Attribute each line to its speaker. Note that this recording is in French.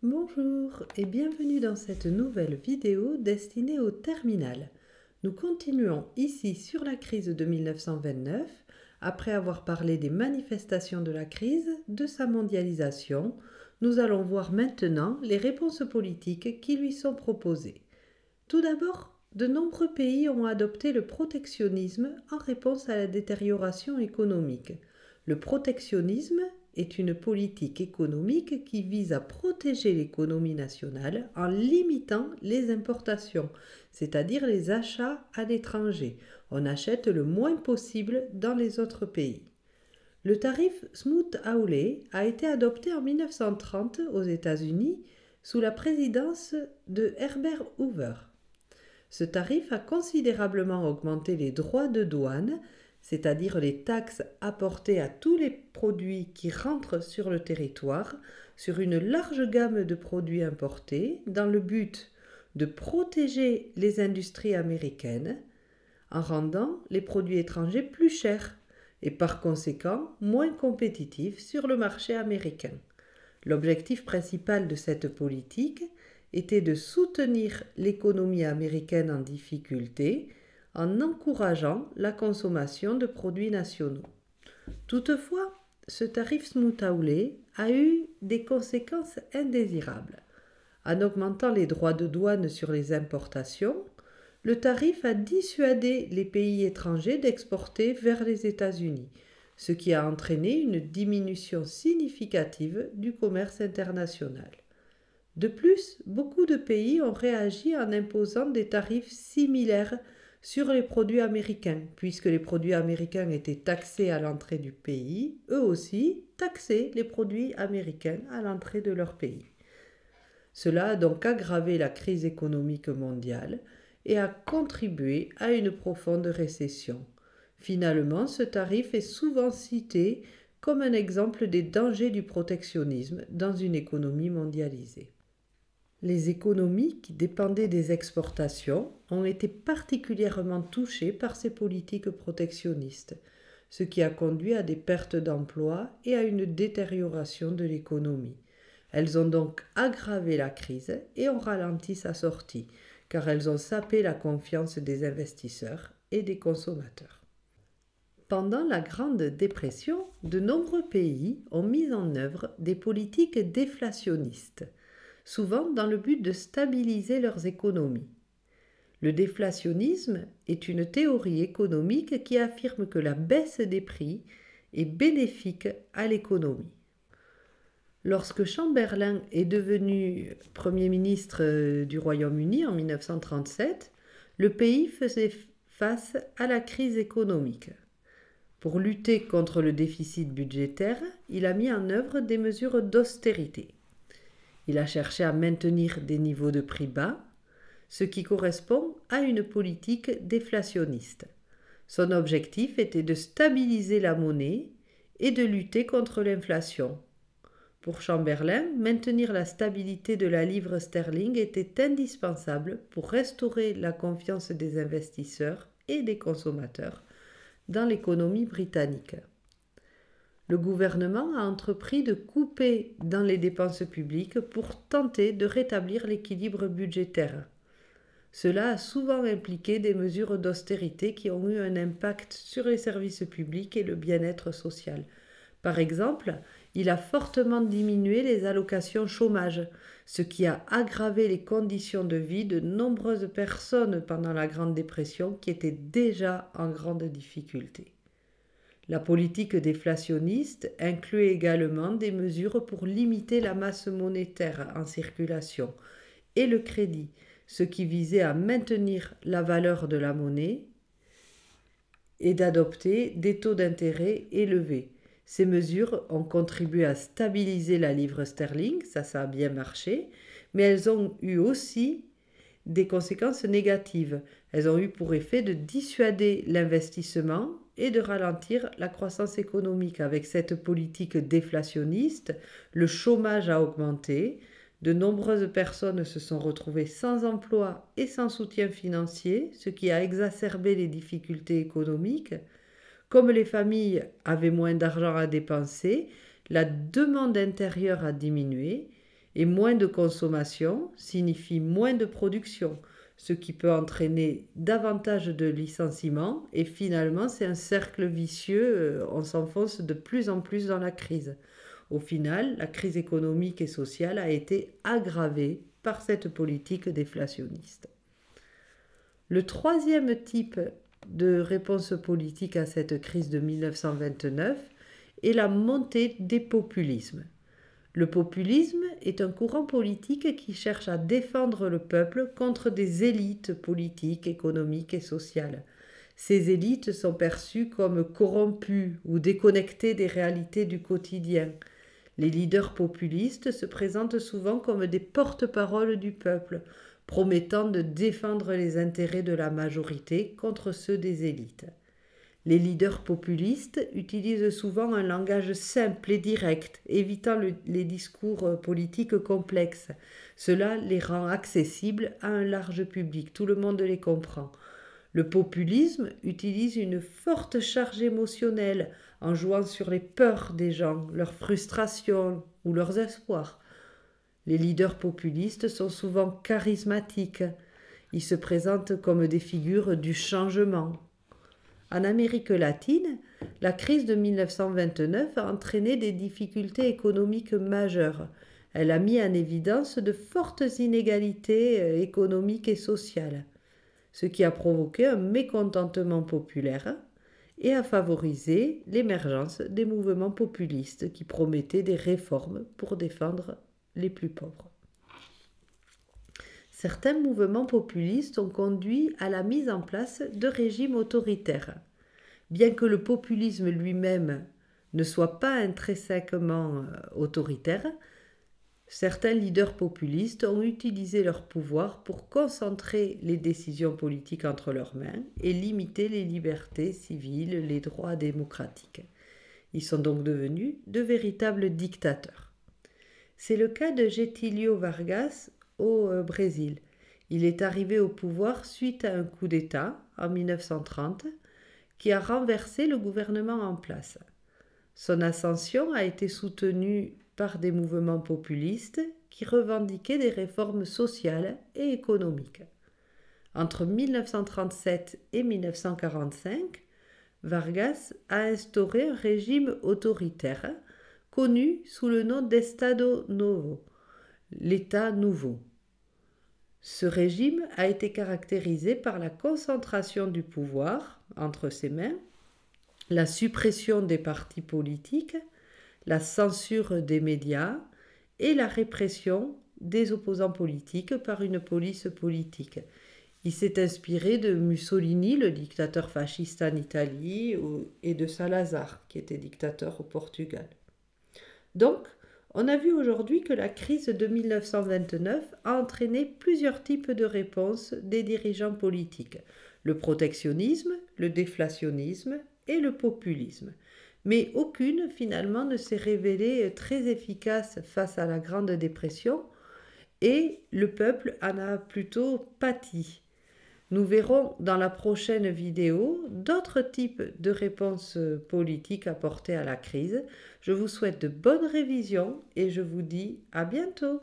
Speaker 1: Bonjour et bienvenue dans cette nouvelle vidéo destinée au terminal. Nous continuons ici sur la crise de 1929, après avoir parlé des manifestations de la crise, de sa mondialisation. Nous allons voir maintenant les réponses politiques qui lui sont proposées. Tout d'abord, de nombreux pays ont adopté le protectionnisme en réponse à la détérioration économique. Le protectionnisme est une politique économique qui vise à protéger l'économie nationale en limitant les importations, c'est-à-dire les achats à l'étranger. On achète le moins possible dans les autres pays. Le tarif Smoot-Hawley a été adopté en 1930 aux États-Unis sous la présidence de Herbert Hoover. Ce tarif a considérablement augmenté les droits de douane, c'est-à-dire les taxes apportées à tous les produits qui rentrent sur le territoire, sur une large gamme de produits importés, dans le but de protéger les industries américaines, en rendant les produits étrangers plus chers et par conséquent moins compétitifs sur le marché américain. L'objectif principal de cette politique était de soutenir l'économie américaine en difficulté en encourageant la consommation de produits nationaux. Toutefois, ce tarif Smoot-Hawley a eu des conséquences indésirables. En augmentant les droits de douane sur les importations, le tarif a dissuadé les pays étrangers d'exporter vers les États-Unis, ce qui a entraîné une diminution significative du commerce international. De plus, beaucoup de pays ont réagi en imposant des tarifs similaires sur les produits américains, puisque les produits américains étaient taxés à l'entrée du pays, eux aussi taxaient les produits américains à l'entrée de leur pays. Cela a donc aggravé la crise économique mondiale et a contribué à une profonde récession. Finalement, ce tarif est souvent cité comme un exemple des dangers du protectionnisme dans une économie mondialisée. Les économies qui dépendaient des exportations ont été particulièrement touchées par ces politiques protectionnistes, ce qui a conduit à des pertes d'emplois et à une détérioration de l'économie. Elles ont donc aggravé la crise et ont ralenti sa sortie, car elles ont sapé la confiance des investisseurs et des consommateurs. Pendant la Grande Dépression, de nombreux pays ont mis en œuvre des politiques déflationnistes, souvent dans le but de stabiliser leurs économies. Le déflationnisme est une théorie économique qui affirme que la baisse des prix est bénéfique à l'économie. Lorsque Chamberlain est devenu Premier ministre du Royaume-Uni en 1937, le pays faisait face à la crise économique. Pour lutter contre le déficit budgétaire, il a mis en œuvre des mesures d'austérité. Il a cherché à maintenir des niveaux de prix bas, ce qui correspond à une politique déflationniste. Son objectif était de stabiliser la monnaie et de lutter contre l'inflation. Pour Chamberlain, maintenir la stabilité de la livre sterling était indispensable pour restaurer la confiance des investisseurs et des consommateurs dans l'économie britannique. Le gouvernement a entrepris de couper dans les dépenses publiques pour tenter de rétablir l'équilibre budgétaire. Cela a souvent impliqué des mesures d'austérité qui ont eu un impact sur les services publics et le bien-être social. Par exemple, il a fortement diminué les allocations chômage, ce qui a aggravé les conditions de vie de nombreuses personnes pendant la Grande Dépression qui étaient déjà en grande difficulté. La politique déflationniste inclut également des mesures pour limiter la masse monétaire en circulation et le crédit, ce qui visait à maintenir la valeur de la monnaie et d'adopter des taux d'intérêt élevés. Ces mesures ont contribué à stabiliser la livre sterling, ça a bien marché, mais elles ont eu aussi des conséquences négatives. Elles ont eu pour effet de dissuader l'investissement et de ralentir la croissance économique. Avec cette politique déflationniste, le chômage a augmenté, de nombreuses personnes se sont retrouvées sans emploi et sans soutien financier, ce qui a exacerbé les difficultés économiques. Comme les familles avaient moins d'argent à dépenser, la demande intérieure a diminué Et moins de consommation signifie moins de production, ce qui peut entraîner davantage de licenciements. Et finalement, c'est un cercle vicieux, on s'enfonce de plus en plus dans la crise. Au final, la crise économique et sociale a été aggravée par cette politique déflationniste. Le troisième type de réponse politique à cette crise de 1929 est la montée des populismes. Le populisme est un courant politique qui cherche à défendre le peuple contre des élites politiques, économiques et sociales. Ces élites sont perçues comme corrompues ou déconnectées des réalités du quotidien. Les leaders populistes se présentent souvent comme des porte-paroles du peuple, promettant de défendre les intérêts de la majorité contre ceux des élites. Les leaders populistes utilisent souvent un langage simple et direct, évitant les discours politiques complexes. Cela les rend accessibles à un large public, tout le monde les comprend. Le populisme utilise une forte charge émotionnelle en jouant sur les peurs des gens, leurs frustrations ou leurs espoirs. Les leaders populistes sont souvent charismatiques. Ils se présentent comme des figures du changement. En Amérique latine, la crise de 1929 a entraîné des difficultés économiques majeures. Elle a mis en évidence de fortes inégalités économiques et sociales, ce qui a provoqué un mécontentement populaire et a favorisé l'émergence des mouvements populistes qui promettaient des réformes pour défendre les plus pauvres. Certains mouvements populistes ont conduit à la mise en place de régimes autoritaires. Bien que le populisme lui-même ne soit pas intrinsèquement autoritaire, certains leaders populistes ont utilisé leur pouvoir pour concentrer les décisions politiques entre leurs mains et limiter les libertés civiles, les droits démocratiques. Ils sont donc devenus de véritables dictateurs. C'est le cas de Getúlio Vargas au Brésil. Il est arrivé au pouvoir suite à un coup d'État en 1930 qui a renversé le gouvernement en place. Son ascension a été soutenue par des mouvements populistes qui revendiquaient des réformes sociales et économiques. Entre 1937 et 1945, Vargas a instauré un régime autoritaire connu sous le nom d'Estado Novo, l'État nouveau. Ce régime a été caractérisé par la concentration du pouvoir entre ses mains, la suppression des partis politiques, la censure des médias et la répression des opposants politiques par une police politique. Il s'est inspiré de Mussolini, le dictateur fasciste en Italie, et de Salazar, qui était dictateur au Portugal. Donc, on a vu aujourd'hui que la crise de 1929 a entraîné plusieurs types de réponses des dirigeants politiques. Le protectionnisme, le déflationnisme et le populisme. Mais aucune, finalement, ne s'est révélée très efficace face à la Grande Dépression et le peuple en a plutôt pâti. Nous verrons dans la prochaine vidéo d'autres types de réponses politiques apportées à la crise. Je vous souhaite de bonnes révisions et je vous dis à bientôt.